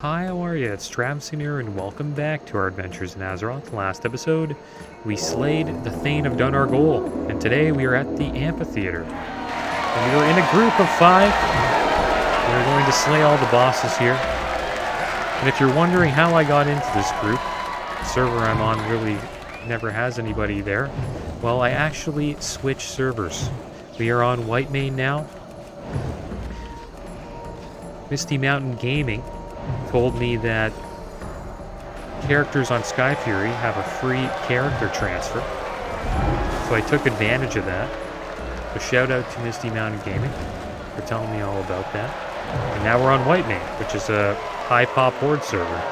Hi, how are you? It's Traviseen here, and welcome back to our adventures in Azeroth. Last episode, we slayed the Thane of done our goal, and today we are at the amphitheater. And we are in a group of 5. We are going to slay all the bosses here. And if you're wondering how I got into this group, the server I'm on really never has anybody there. Well, I actually switched servers. We are on Whitemane now. Misty Mountain Gaming told me that characters on Skyfury have a free character transfer. So I took advantage of that. So shout out to Misty Mountain Gaming for telling me all about that. And now we're on Whitemane, which is a high pop horde server.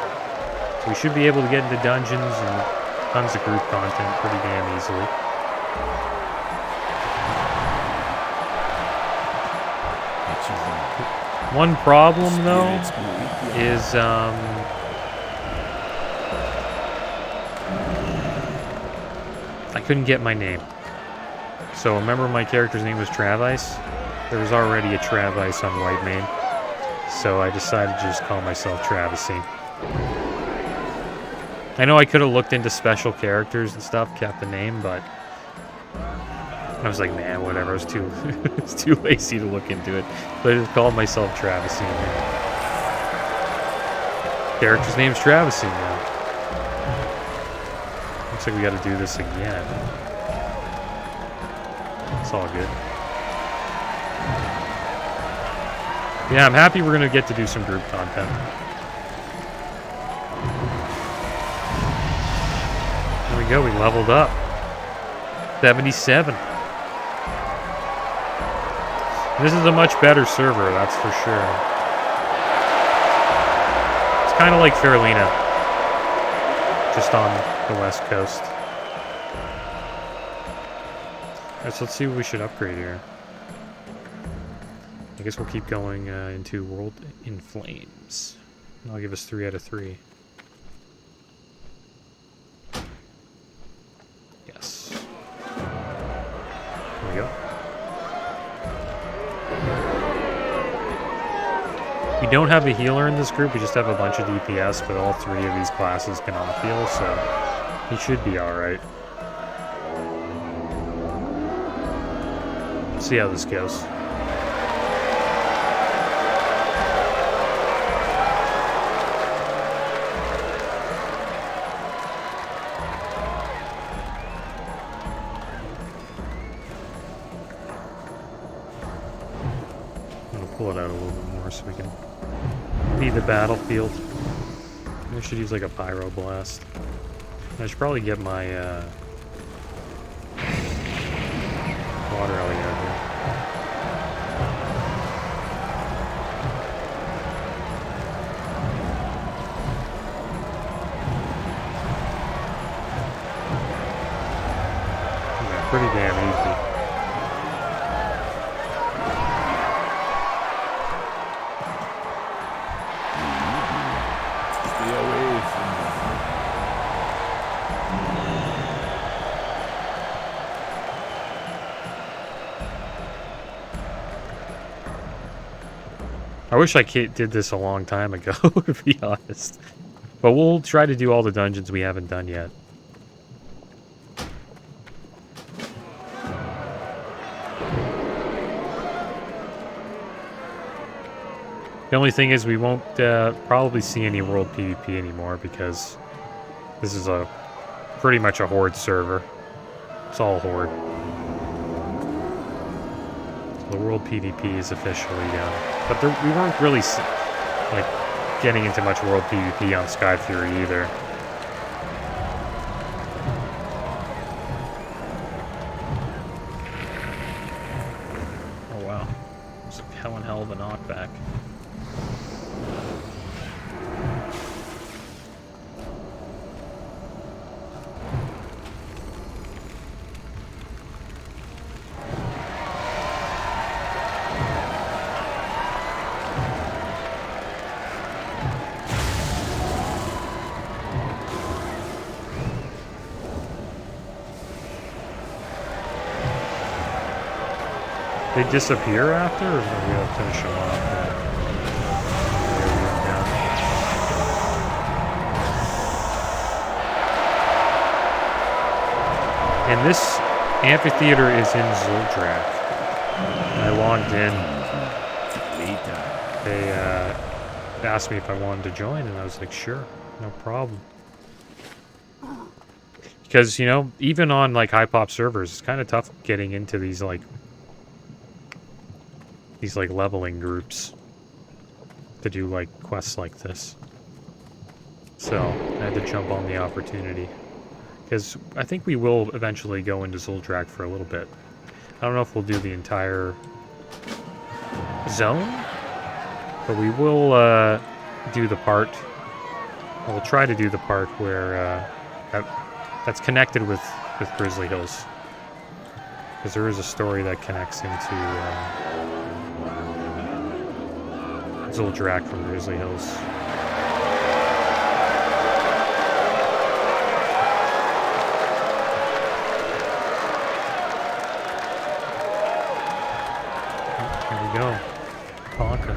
So we should be able to get into dungeons and tons of group content pretty damn easily. One problem though is I couldn't get my name. So remember my character's name was Travis? There was already a Travis on Whitemane. So I decided to just call myself Traviseen. I know I could have looked into special characters and stuff, kept the name, but I was like, man, whatever. I was too it's too lazy to look into it. So I just called myself Traviseen. Character's name's Traviseen now. Looks like we gotta do this again. It's all good. Yeah, I'm happy we're gonna get to do some group content. There we go, we leveled up. 77. This is a much better server, that's for sure. It's kind of like Faralina, just on the west coast. Alright, so let's see what we should upgrade here. I guess we'll keep going into World in Flames. That'll give us 3 out of 3. Yes. There we go. We don't have a healer in this group, we just have a bunch of DPS, but all 3 of these classes can off-heal, so he should be alright. See how this goes. Pull it out a little bit more so we can beat the battlefield. I should use like a pyro blast. I should probably get my water alley out here. Yeah, pretty damn easy. I wish I did this a long time ago, to be honest. But we'll try to do all the dungeons we haven't done yet. The only thing is we won't probably see any World PvP anymore because this is pretty much a Horde server. It's all Horde. So the World PvP is officially done. But we weren't really like getting into much World PvP on Skyfury either. Oh wow, it's one hell of a knockback. They disappear after, or do we have to finish them off? And this amphitheater is in Zuldrak. I logged in. They asked me if I wanted to join, and I was like, sure, no problem. Because, you know, even on, like, high-pop servers, it's kind of tough getting into these leveling groups to do, like, quests like this. So, I had to jump on the opportunity. Because I think we will eventually go into Zuldrak for a little bit. I don't know if we'll do the entire zone, but we will do the part. We'll try to do the part where that's connected with Grizzly Hills, because there is a story that connects into Zuldrak from Grizzly Hills. Here we go. Ponka.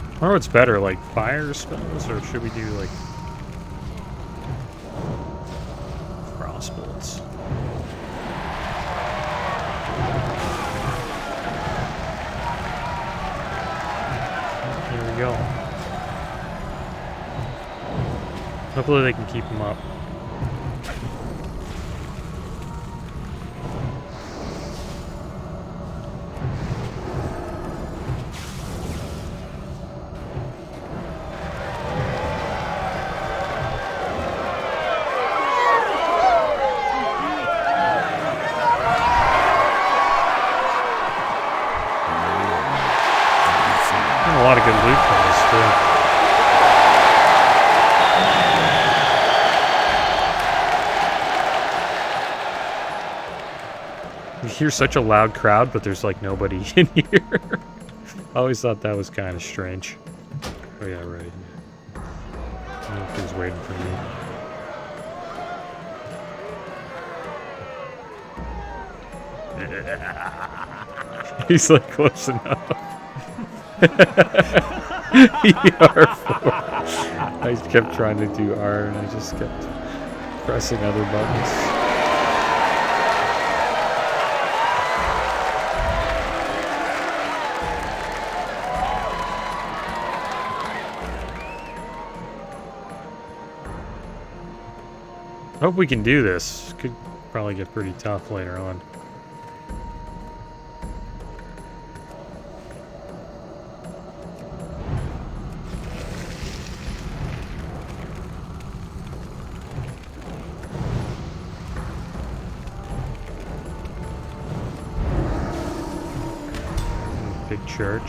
I don't know what's better, like fire spells, or should we do like frost bolts? Here we go. Hopefully they can keep them up. A lot of good loot from this too. You hear such a loud crowd, but there's like nobody in here. I always thought that was kind of strange. Oh yeah, right. I don't know if he's waiting for me. He's like close enough. R4. I kept trying to do R and I just kept pressing other buttons. I hope we can do this. Could probably get pretty tough later on. Big church.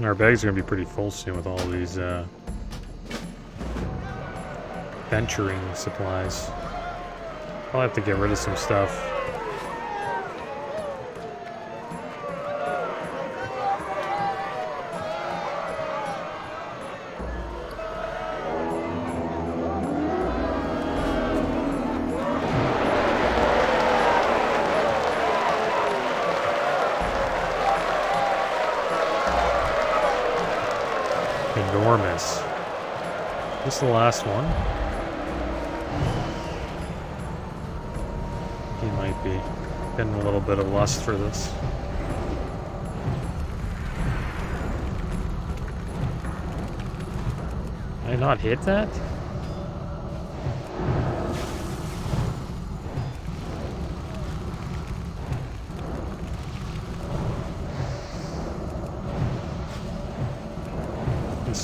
Our bags are going to be pretty full soon with all these venturing supplies. I'll have to get rid of some stuff. Enormous. Is this the last one? He might be. Getting a little bit of lust for this. Did I not hit that?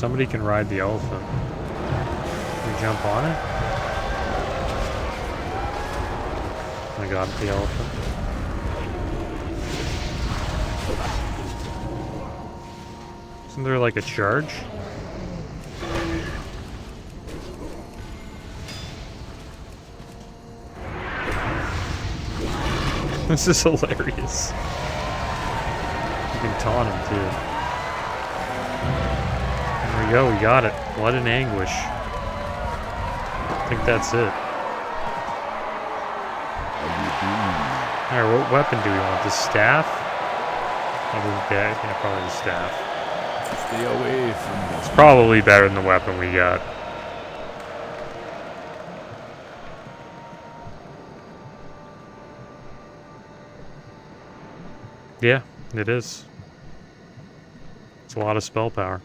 somebody can ride the elephant. Can we jump on it? I got the elephant. Isn't there like a charge? This is hilarious. You can taunt him too. There we go, we got it. Blood and anguish. I think that's it. Alright, what weapon do we want? The staff? Yeah, probably the staff. Stay away from this. It's probably better than the weapon we got. Yeah, it is. It's a lot of spell power.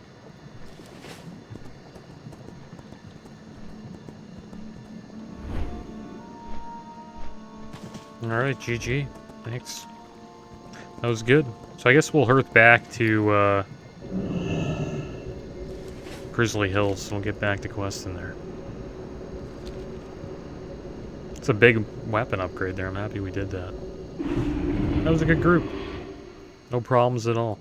Alright, GG. Thanks. That was good. So I guess we'll hearth back to Grizzly Hills, and we'll get back to questing there. It's a big weapon upgrade there. I'm happy we did that. That was a good group. No problems at all.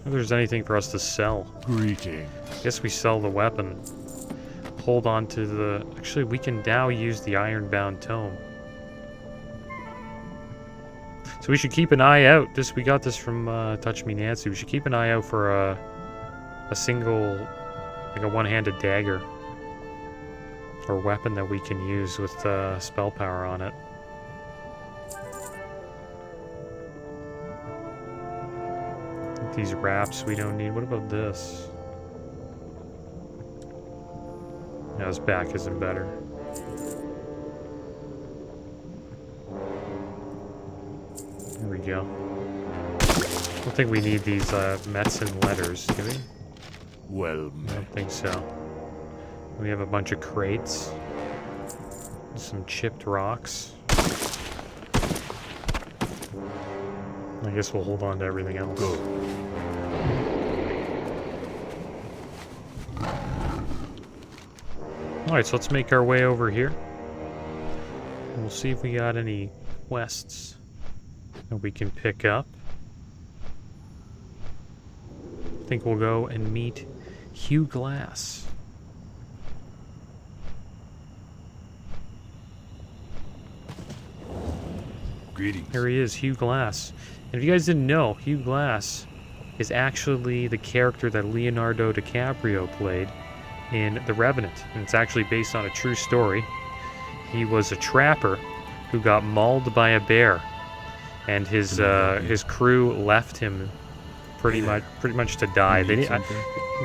If there's anything for us to sell. Greetings. Guess we sell the weapon. Hold on to the... Actually, we can now use the Ironbound Tome. So we should keep an eye out. We got this from Touch Me Nancy. We should keep an eye out for a single, like a one-handed dagger. Or weapon that we can use with spell power on it. These wraps we don't need. What about this? No, his back isn't better. There we go. I don't think we need these medicine letters, do we? Well, I don't think so. We have a bunch of crates. Some chipped rocks. I guess we'll hold on to everything else. Go. Alright, so let's make our way over here. And we'll see if we got any quests that we can pick up. I think we'll go and meet Hugh Glass. Greetings. Here he is, Hugh Glass. And if you guys didn't know, Hugh Glass is actually the character that Leonardo DiCaprio played in The Revenant. And it's actually based on a true story. He was a trapper who got mauled by a bear. And his crew left him pretty much to die.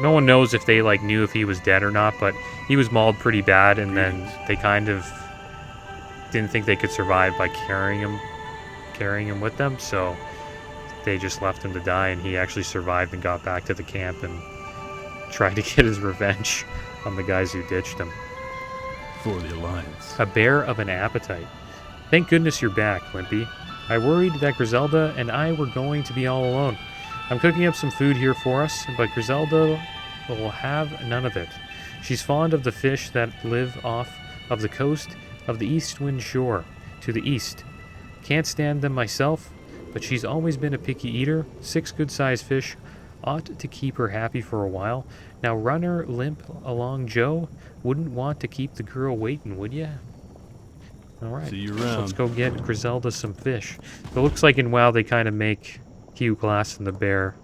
No one knows if they knew if he was dead or not, but he was mauled pretty bad, and then they kind of didn't think they could survive by carrying him with them, so they just left him to die, and he actually survived and got back to the camp and tried to get his revenge on the guys who ditched him. For the Alliance. A bear of an appetite. Thank goodness you're back, Limpy. I worried that Griselda and I were going to be all alone. I'm cooking up some food here for us, but Griselda will have none of it. She's fond of the fish that live off of the coast of the Eastwind Shore, to the east. Can't stand them myself, but she's always been a picky eater. 6 good-sized fish ought to keep her happy for a while. Now run her limp along, Joe. Wouldn't want to keep the girl waiting, would ya? Alright, See you so around. let's go get Griselda some fish. It looks like in WoW they kind of make Hugh Glass and the bear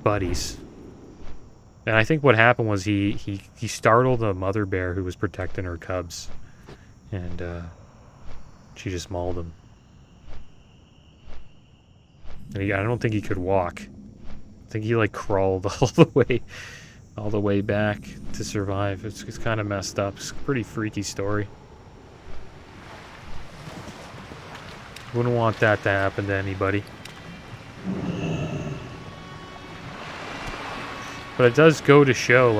buddies. And I think what happened was he startled a mother bear who was protecting her cubs. And she just mauled him. And I don't think he could walk. I think he crawled all the way back to survive. It's kind of messed up. It's a pretty freaky story. Wouldn't want that to happen to anybody. But it does go to show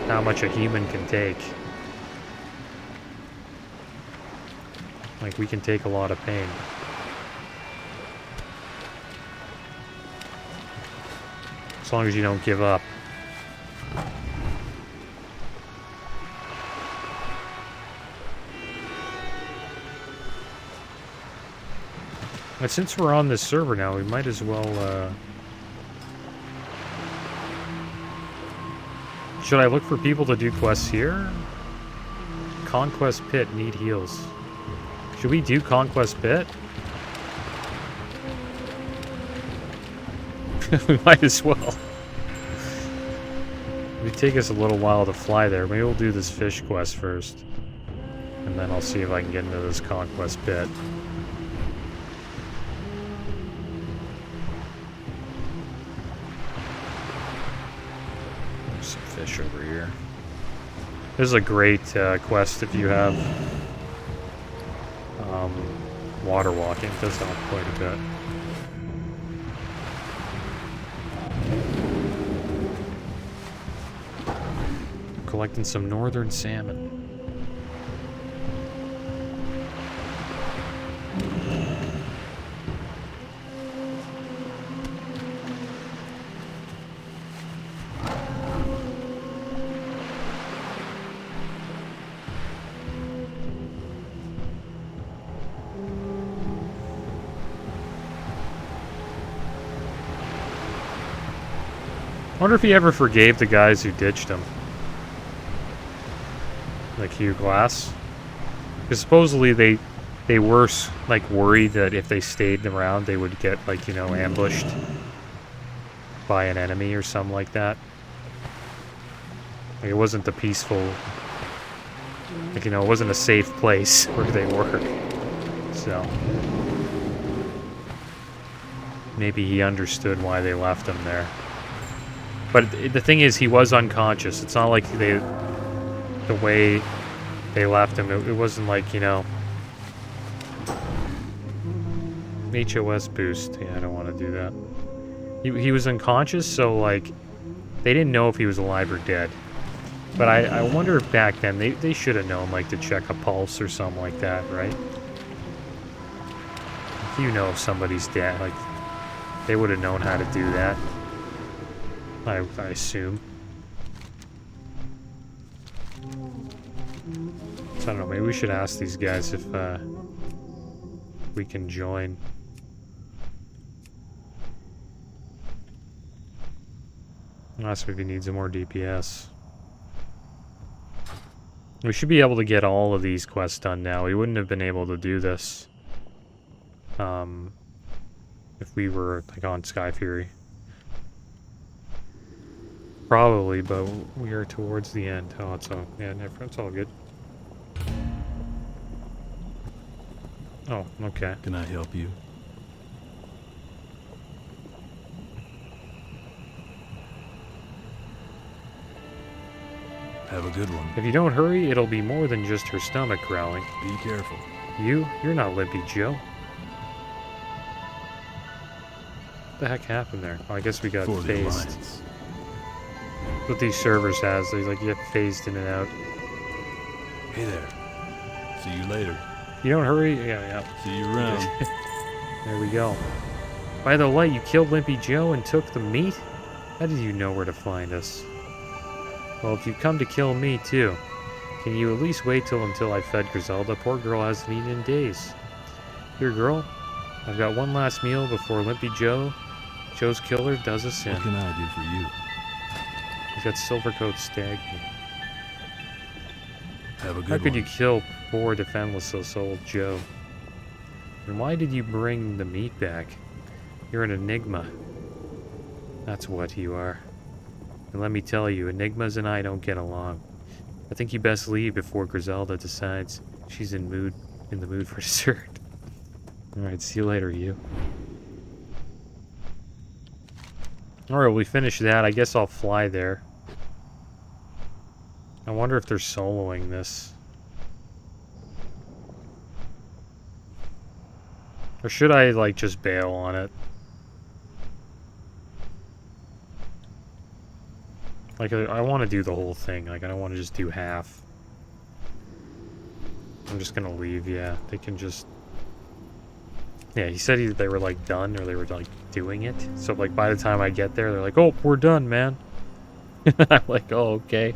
how much a human can take. We can take a lot of pain. As long as you don't give up. But since we're on this server now, we might as well, should I look for people to do quests here? Conquest Pit, need heals. Should we do Conquest Pit? We might as well. It'll take us a little while to fly there. Maybe we'll do this fish quest first. And then I'll see if I can get into this Conquest Pit. There's some fish over here. This is a great quest if you have water walking. It does help quite a bit. Collecting some northern salmon. I wonder if he ever forgave the guys who ditched him. Like Hugh Glass. Because supposedly they were like worried that if they stayed around they would get like, you know, ambushed by an enemy or something like that. Like it wasn't the peaceful, like, you know, it wasn't a safe place where they were. So maybe he understood why they left him there. But the thing is, he was unconscious. It's not like the way they left him, it wasn't like, you know, HOS boost. Yeah, I don't want to do that. He was unconscious, so like they didn't know if he was alive or dead. But I wonder if back then they should have known, like, to check a pulse or something like that, right? If you know if somebody's dead, like, they would have known how to do that. I assume. So I don't know, maybe we should ask these guys if we can join. Ask if he needs more DPS. We should be able to get all of these quests done now. We wouldn't have been able to do this if we were like on Skyfury. Probably, but we are towards the end. Oh, it's all, yeah, it's all good. Oh, okay. Can I help you? Have a good one. If you don't hurry, it'll be more than just her stomach growling. Be careful. You're not Limpy Joe. What the heck happened there? Oh, I guess we got For the phased. Alliance. What these servers has, they like, you get phased in and out. Hey there. See you later. You don't hurry? Yeah. See you around. There we go. By the light, you killed Limpy Joe and took the meat? How did you know where to find us? Well, if you come to kill me too, can you at least wait until I fed Griselda? Poor girl hasn't eaten in days. Here, girl. I've got one last meal before Limpy Joe's killer, does us in. What can I do for you? He's got Silvercoat Stag. Have a good How could one. you kill poor defenseless old Joe? And why did you bring the meat back? You're an enigma. That's what you are. And let me tell you, Enigmas and I don't get along. I think you best leave before Griselda decides she's in the mood for dessert. Alright, see you later, you. Alright, we finished that. I guess I'll fly there. I wonder if they're soloing this. Or should I, like, just bail on it? Like, I want to do the whole thing. Like, I don't want to just do half. I'm just gonna leave, yeah. They can just... Yeah, he said they were, like, done, or they were, like, doing it. So, like, by the time I get there, they're like, oh, we're done, man. I'm like, oh, okay.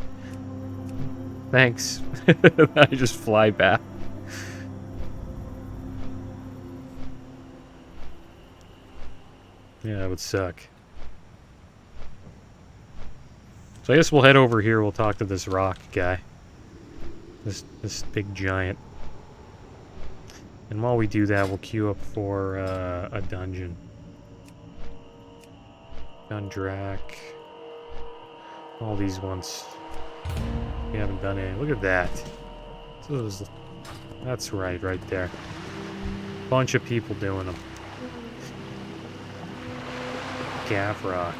Thanks. I just fly back. Yeah, it would suck. So I guess we'll head over here. We'll talk to this rock guy. This big giant. And while we do that, we'll queue up for a dungeon. Dundrak. All these ones. We haven't done any. Look at that. That's right there. Bunch of people doing them. Gavrock.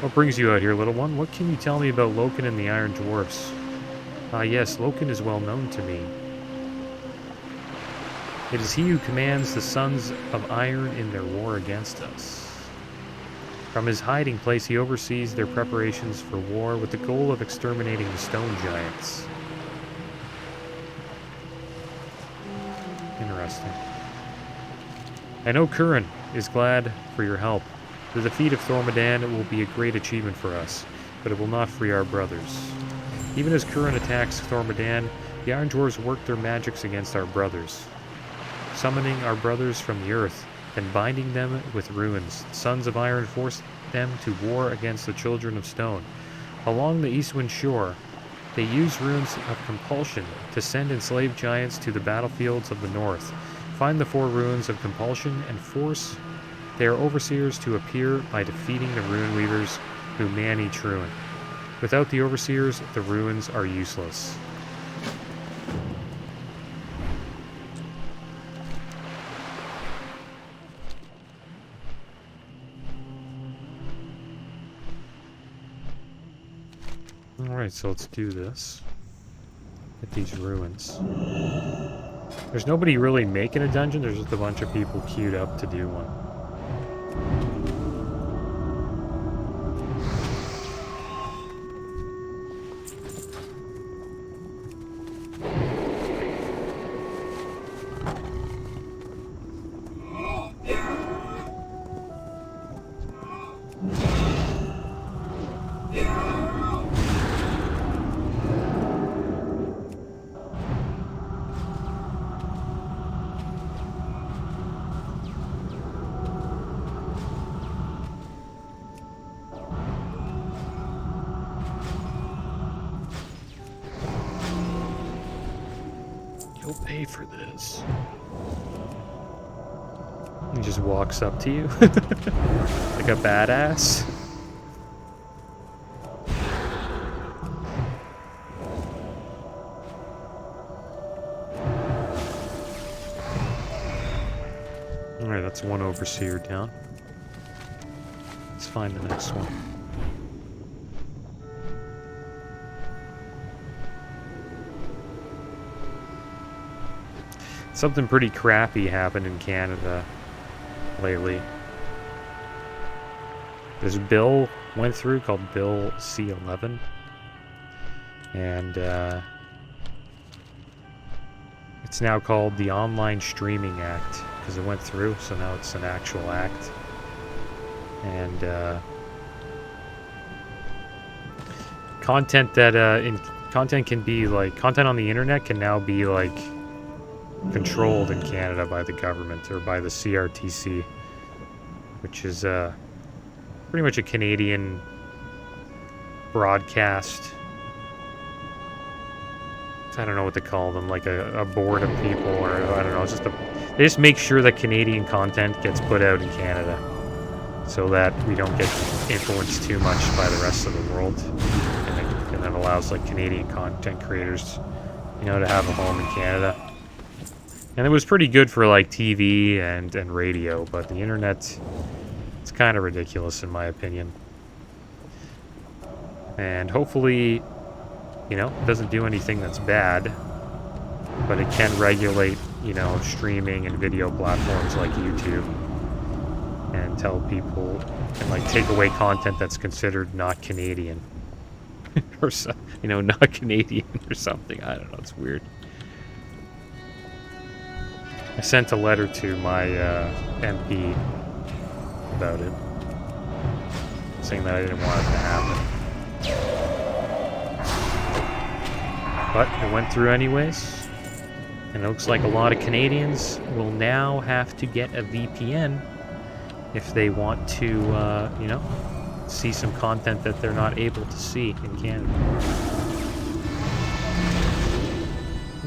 What brings you out here, little one? What can you tell me about Loken and the Iron Dwarfs? Ah, yes, Loken is well known to me. It is he who commands the Sons of Iron in their war against us. From his hiding place, he oversees their preparations for war with the goal of exterminating the stone giants. Interesting. I know Curran is glad for your help. The defeat of Thormadan will be a great achievement for us, but it will not free our brothers. Even as Curran attacks Thormadan, the Iron Dwarves work their magics against our brothers, summoning our brothers from the earth, and binding them with runes. Sons of Iron force them to war against the Children of Stone. Along the Eastwind shore, they use runes of compulsion to send enslaved giants to the battlefields of the north. Find the 4 runes of compulsion and force their overseers to appear by defeating the rune weavers who man each rune. Without the overseers, the runes are useless. Alright, so let's do this. Get these ruins. There's nobody really making a dungeon, there's just a bunch of people queued up to do one. You'll pay for this. He just walks up to you like a badass. Alright, that's one overseer down. Let's find the next one. Something pretty crappy happened in Canada lately. This bill went through called Bill C-11. And it's now called the Online Streaming Act because it went through, so now it's an actual act. And content that content can be like content on the internet can now be like controlled in Canada by the government or by the CRTC, which is pretty much a Canadian broadcast. I don't know what to call them, like a board of people, or I don't know. It's just they just make sure that Canadian content gets put out in Canada, so that we don't get influenced too much by the rest of the world, and that allows like Canadian content creators, you know, to have a home in Canada. And it was pretty good for like TV and radio, but the internet, it's kind of ridiculous in my opinion. And hopefully, you know, it doesn't do anything that's bad, but it can regulate, you know, streaming and video platforms like YouTube, and tell people, and like take away content that's considered not Canadian. Or, you know, not Canadian or something. I don't know, it's weird. I sent a letter to my MP about it, saying that I didn't want it to happen. But it went through anyways, and it looks like a lot of Canadians will now have to get a VPN if they want to, you know, see some content that they're not able to see in Canada.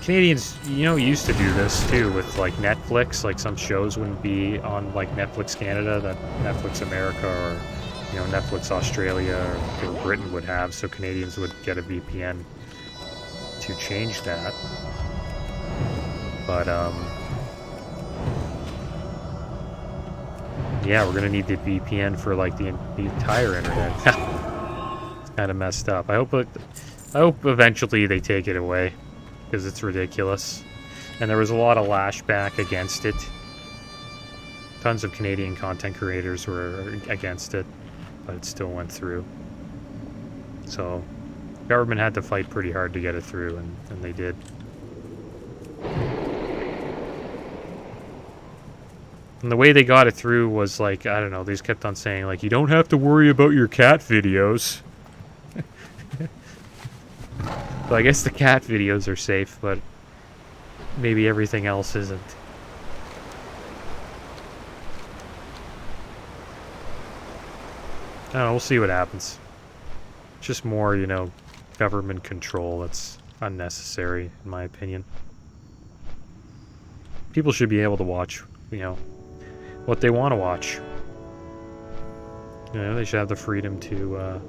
Canadians, you know, used to do this too with like Netflix. Like some shows wouldn't be on like Netflix Canada that Netflix America or, you know, Netflix Australia or Britain would have. So Canadians would get a VPN to change that. But yeah, we're gonna need the VPN for like the entire internet. It's kind of messed up. I hope eventually they take it away, because it's ridiculous. And there was a lot of lashback against it. Tons of Canadian content creators were against it, but it still went through. So, the government had to fight pretty hard to get it through, and they did. And the way they got it through was like, I don't know, they just kept on saying, like, you don't have to worry about your cat videos. So I guess the cat videos are safe, but maybe everything else isn't. I don't know, we'll see what happens. Just more, you know, government control that's unnecessary, in my opinion. People should be able to watch, you know, what they want to watch. You know, they should have the freedom to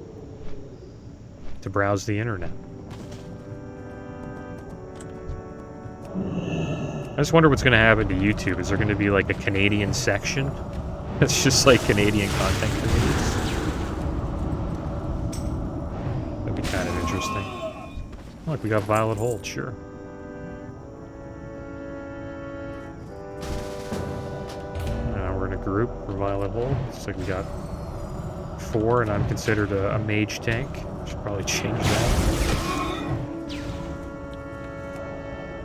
browse the internet. I just wonder what's going to happen to YouTube. Is there going to be like a Canadian section that's just like Canadian content creators? That'd be kind of interesting. Look, we got Violet Hold, sure. We're in a group for Violet Hold. Looks like we got 4, and I'm considered a mage tank. Should probably change that.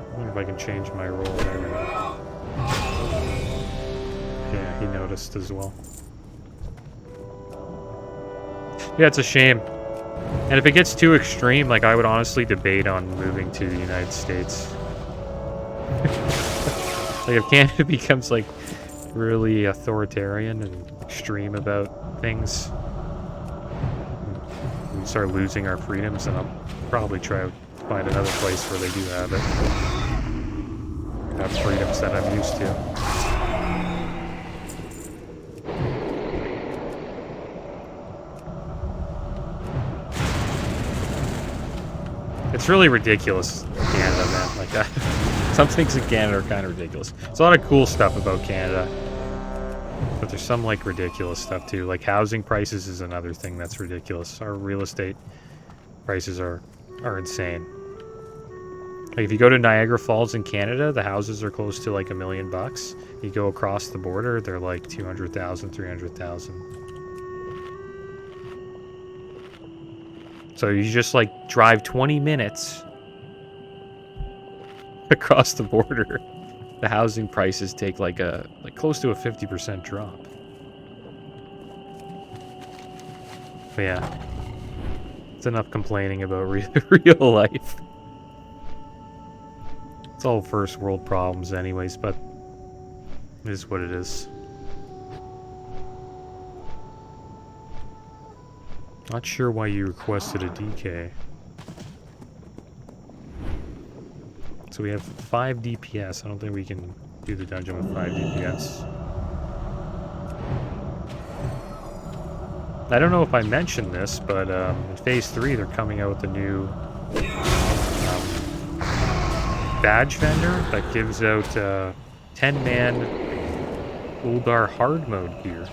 I wonder if I can change my role. There we go. Yeah, he noticed as well. Yeah, it's a shame. And if it gets too extreme, like, I would honestly debate on moving to the United States. Like, if Canada becomes, like, really authoritarian and extreme about things, we start losing our freedoms, and I'll probably try to find another place where they do have it. Have freedoms that I'm used to. It's really ridiculous, Canada, man. Like that. Some things in Canada are kind of ridiculous. There's a lot of cool stuff about Canada, but there's some like ridiculous stuff too. Like housing prices is another thing that's ridiculous. Our real estate prices are insane. Like if you go to Niagara Falls in Canada, the houses are close to like $1 million. You go across the border, they're like 200,000, 300,000. So you just like drive 20 minutes across the border. The housing prices take like close to a 50% drop. But yeah, it's enough complaining about real life. It's all first world problems anyways, but it is what it is. Not sure why you requested a DK. So we have 5 DPS. I don't think we can do the dungeon with 5 DPS. I don't know if I mentioned this, but in Phase 3 they're coming out with a new badge vendor that gives out 10-man Uldar hard mode gear.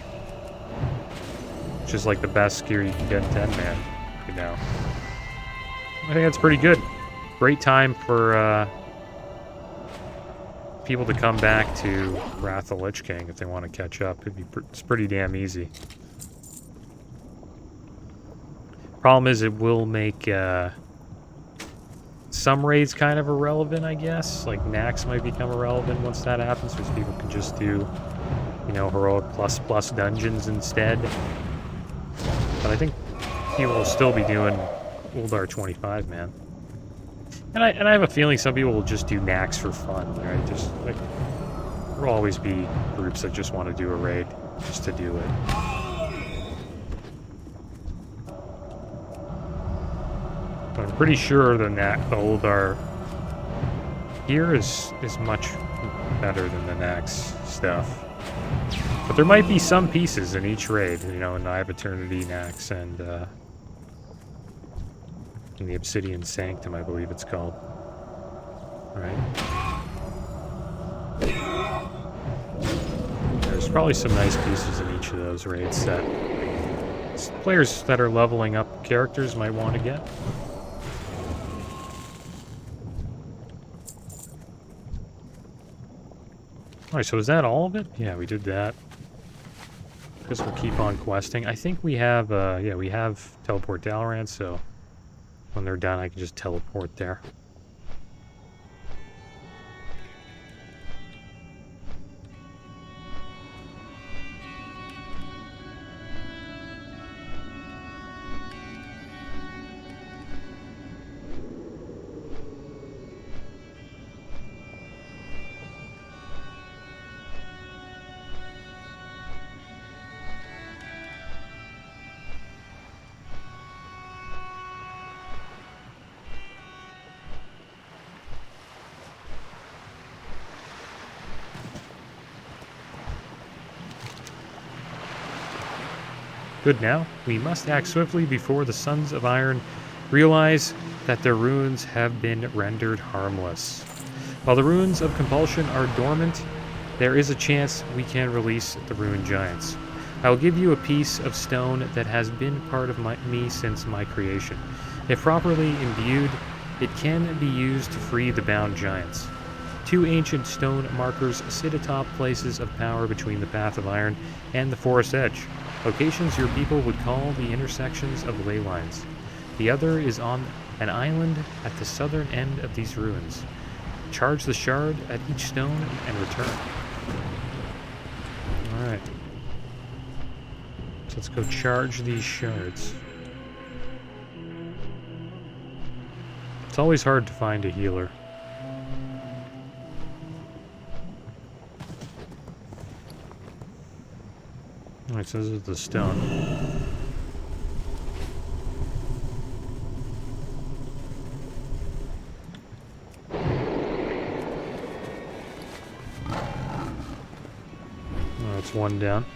Which is like the best gear you can get in 10-man right now. I think that's pretty good. Great time for people to come back to Wrath of the Lich King if they want to catch up. It's pretty damn easy. Problem is it will make some raids kind of irrelevant, I guess. Like Nax might become irrelevant once that happens, because people can just do, you know, heroic plus dungeons instead. But I think people will still be doing Uldar 25, man. And I have a feeling some people will just do Nax for fun, right? Just like there will always be groups that just want to do a raid just to do it. But I'm pretty sure the Uldar here is much better than the Nax stuff. But there might be some pieces in each raid, you know, in Eye of Eternity, Nax, and in the Obsidian Sanctum, I believe it's called. Right? There's probably some nice pieces in each of those raids that players that are leveling up characters might want to get. Alright, so is that all of it? Yeah, we did that. Guess we'll keep on questing. I think we have, yeah, we have teleport Dalaran, so when they're done, I can just teleport there. Good now. We must act swiftly before the Sons of Iron realize that their runes have been rendered harmless. While the runes of compulsion are dormant, there is a chance we can release the rune giants. I will give you a piece of stone that has been part of me since my creation. If properly imbued, it can be used to free the bound giants. 2 ancient stone markers sit atop places of power between the Path of Iron and the Forest Edge. Locations your people would call the intersections of ley lines. The other is on an island at the southern end of these ruins. Charge the shard at each stone and return. Alright. So let's go charge these shards. It's always hard to find a healer. Alright, so this is the stone. Oh, it's one down.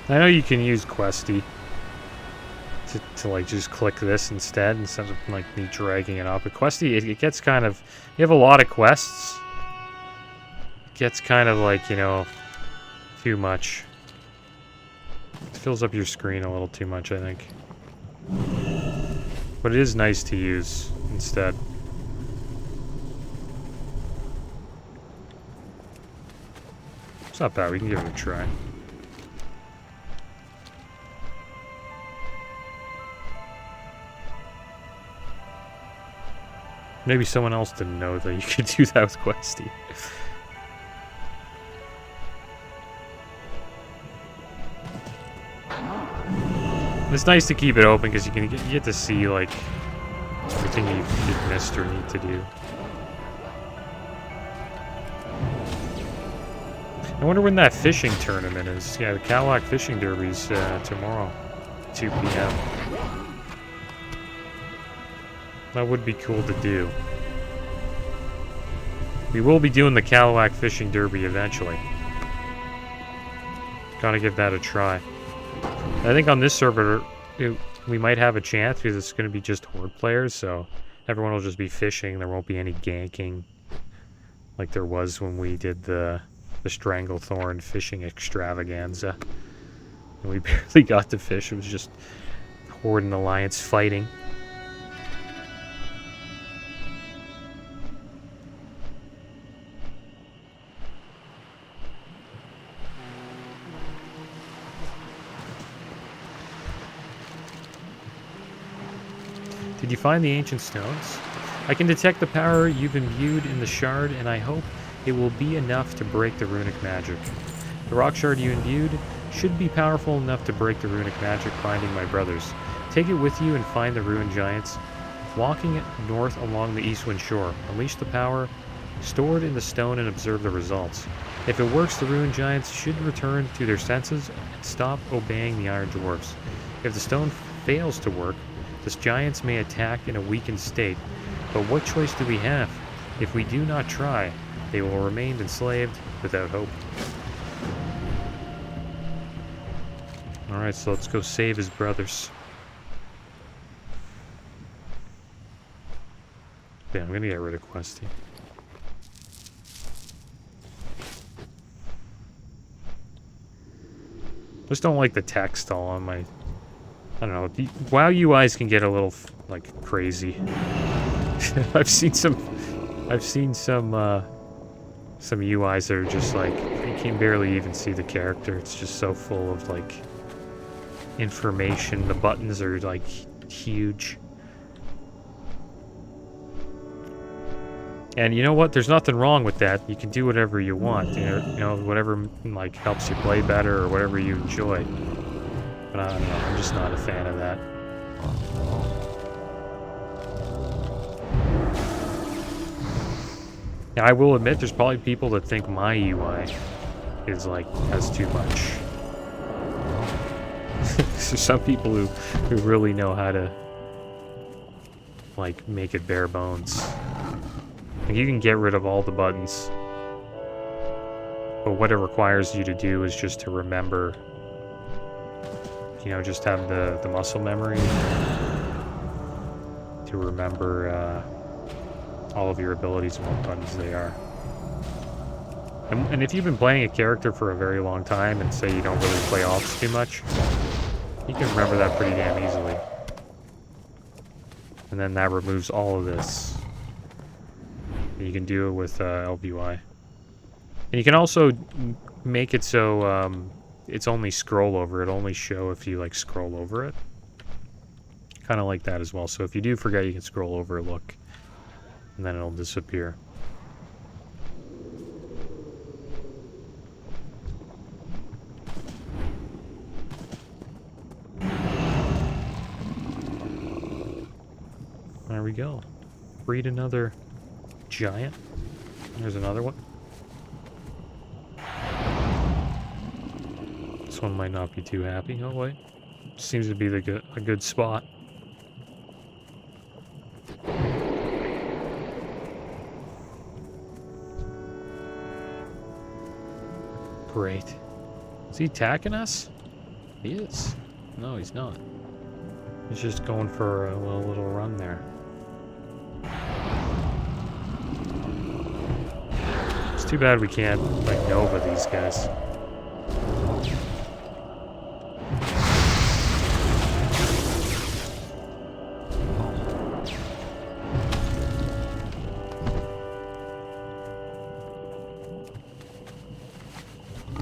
I know you can use Questy to like just click this instead of like me dragging it up. But Questy, it gets kind of, you have a lot of quests. It gets kind of like, you know, too much. It fills up your screen a little too much, I think. But it is nice to use instead. It's not bad, we can give it a try. Maybe someone else didn't know that you could do that with Questy. It's nice to keep it open because you get to see like everything you've missed or need to do. I wonder when that fishing tournament is. Yeah, the Kalak Fishing Derby's tomorrow, 2 p.m. That would be cool to do. We will be doing the Kalawak Fishing Derby eventually. Gotta give that a try. I think on this server, we might have a chance because it's going to be just Horde players, so everyone will just be fishing. There won't be any ganking like there was when we did the Stranglethorn fishing extravaganza. And we barely got to fish. It was just Horde and Alliance fighting. Did you find the ancient stones? I can detect the power you've imbued in the shard, and I hope it will be enough to break the runic magic. The rock shard you imbued should be powerful enough to break the runic magic binding my brothers. Take it with you and find the ruined giants. Walking north along the eastwind shore, unleash the power stored in the stone and observe the results. If it works, the ruined giants should return to their senses and stop obeying the iron dwarfs. If the stone fails to work, the giants may attack in a weakened state. But what choice do we have? If we do not try, they will remain enslaved without hope. Alright, so let's go save his brothers. Yeah, I'm gonna get rid of Questy. Just don't like the text all on my... I don't know. The WoW UIs can get a little, like, crazy. I've seen some UIs that are just like, you can barely even see the character. It's just so full of, like, information. The buttons are, like, huge. And you know what? There's nothing wrong with that. You can do whatever you want. You know, whatever, like, helps you play better or whatever you enjoy. But I don't know. I'm just not a fan of that. Now, I will admit, there's probably people that think my UI is, like, has too much. There's some people who really know how to, like, make it bare bones. Like, you can get rid of all the buttons. But what it requires you to do is just to remember, you know, just have the muscle memory to remember all of your abilities and what buttons they are. And if you've been playing a character for a very long time and say you don't really play ops too much, you can remember that pretty damn easily. And then that removes all of this. You can do it with LBY. And you can also make it so it's only scroll over. It'll only show if you, like, scroll over it. Kind of like that as well. So if you do forget, you can scroll over, look, and then it'll disappear. There we go. Breed another giant. There's another one. This one might not be too happy. Oh wait, seems to be a good spot. Great. Is he attacking us? He is. No, he's not. He's just going for a little run there. It's too bad we can't, like, Nova these guys.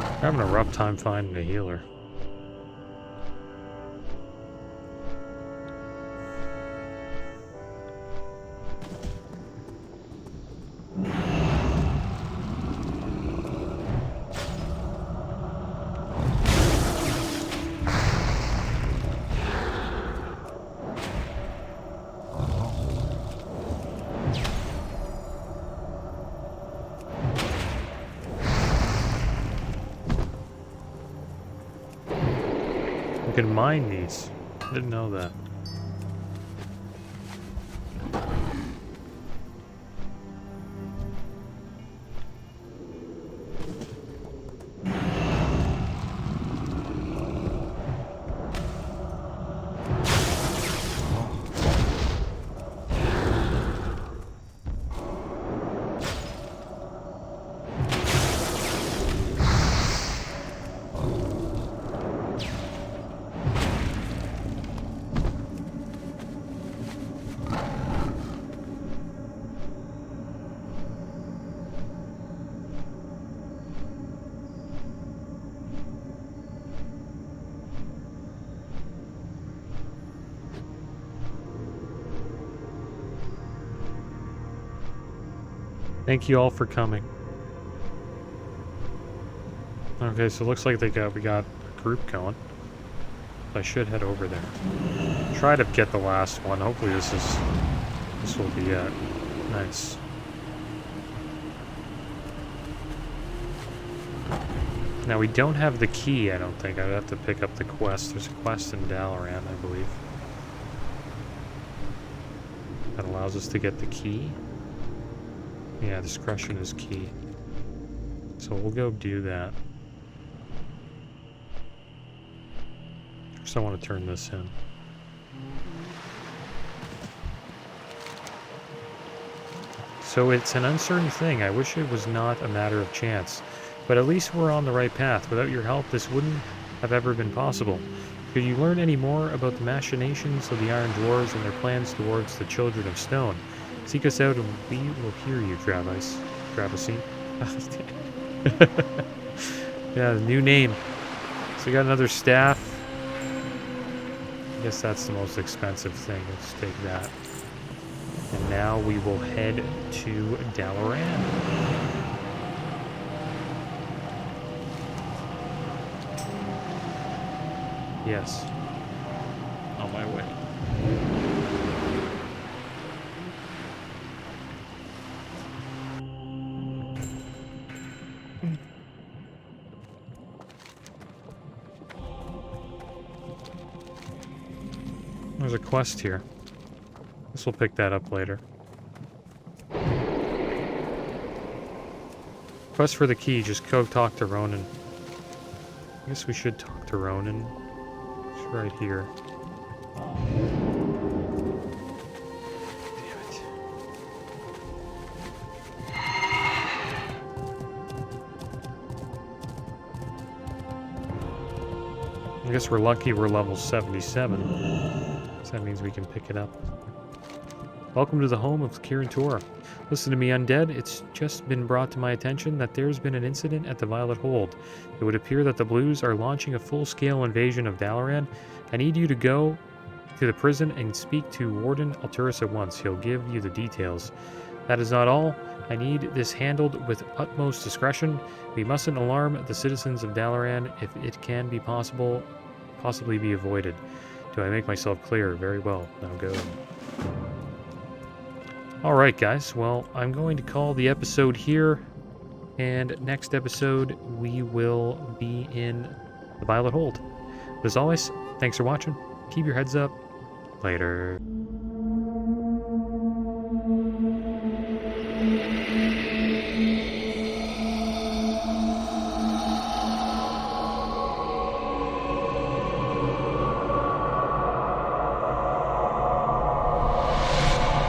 I'm having a rough time finding a healer. You can mine these. I didn't know that. Thank you all for coming. Okay, so it looks like we got a group going. I should head over there. Try to get the last one. Hopefully this will be it. Nice. Now we don't have the key, I don't think. I'd have to pick up the quest. There's a quest in Dalaran, I believe. That allows us to get the key. Yeah, discretion is key. So we'll go do that. First I want to turn this in. So it's an uncertain thing. I wish it was not a matter of chance. But at least we're on the right path. Without your help, this wouldn't have ever been possible. Could you learn any more about the machinations of the Iron Dwarves and their plans towards the Children of Stone? Seek us out and we will hear you, Traviseen. Yeah, new name. So we got another staff. I guess that's the most expensive thing. Let's take that. And now we will head to Dalaran. Yes. On my way. There's a quest here. Guess we'll pick that up later. Quest for the key, just go talk to Ronan. I guess we should talk to Ronan. It's right here. Damn it. I guess we're lucky we're level 77. So that means we can pick it up. Welcome to the home of Kirin Tor. Listen to me, Undead. It's just been brought to my attention that there's been an incident at the Violet Hold. It would appear that the Blues are launching a full-scale invasion of Dalaran. I need you to go to the prison and speak to Warden Alturas at once. He'll give you the details. That is not all. I need this handled with utmost discretion. We mustn't alarm the citizens of Dalaran if it can be possibly be avoided. Do I make myself clear? Very well. Now go. Alright guys, well, I'm going to call the episode here, and next episode we will be in the Violet Hold. But as always, thanks for watching, keep your heads up, later.